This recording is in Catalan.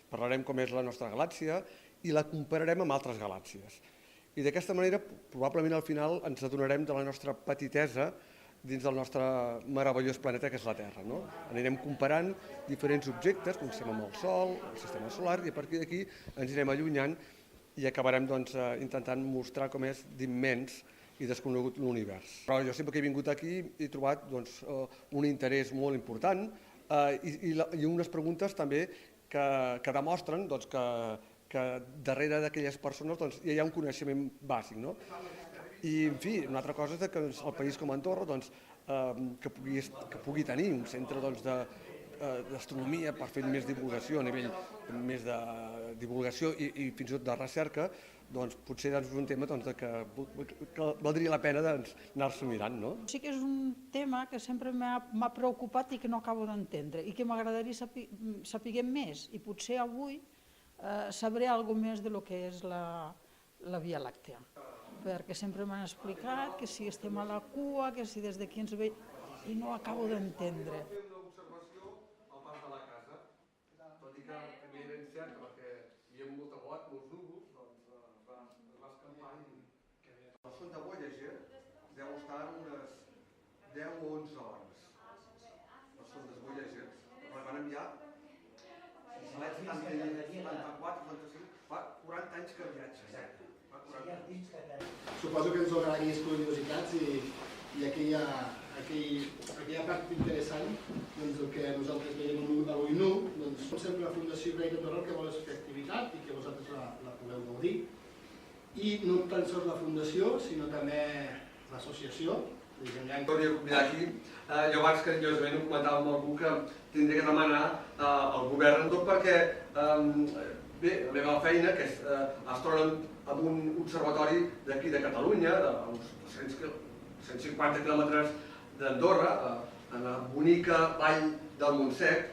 parlarem com és la nostra galàxia i la compararem amb altres galàxies. I d'aquesta manera, probablement al final ens adonarem de la nostra petitesa dins del nostre meravellós planeta que és la Terra. Anirem comparant diferents objectes, comencem amb el Sol, el sistema solar, i a partir d'aquí ens anirem allunyant i acabarem intentant mostrar com és d'immens i desconegut l'univers. Però jo sempre que he vingut aquí he trobat un interès molt important i unes preguntes també que demostren que darrere d'aquelles persones hi ha un coneixement bàsic. I, en fi, una altra cosa és que el país com Andorra que pugui tenir un centre d'astronomia per fer més divulgació a nivell més de divulgació i fins i tot de recerca, potser és un tema que valdria la pena anar-s'ho mirant. Sí que és un tema que sempre m'ha preocupat i que no acabo d'entendre i que m'agradaria saber més, i potser avui sabré alguna més del que és la Via Làctea, perquè sempre m'han explicat que si estem a la cua, que si des d'aquí ens veiem, i no acabo d'entendre. Fem una observació al pas de la casa, tot i que també era incert perquè hi havia molta boat, molts núvols, es va escampar i... La sonda Voyager deu estar unes 10 o 11 hores. Les sondes Voyager van enviar 74, 75, fa 40 anys que viatja. Suposo que ens donarà aquelles curiositats i aquella part interessant, el que nosaltres veiem a l'ull nu, som sempre la Fundació Ibèrica d'Andorra que vol fer activitat i que vosaltres la podeu gaudir. I no tan sols la Fundació, sinó també l'associació. Podria convidar aquí, jo abans carinyosament ho comentava amb algú que tindria que demanar al govern tot perquè, bé, la meva feina, que és astrònom en un observatori d'aquí de Catalunya, a uns 150 quilòmetres d'Andorra, en la bonica vall del Montsec,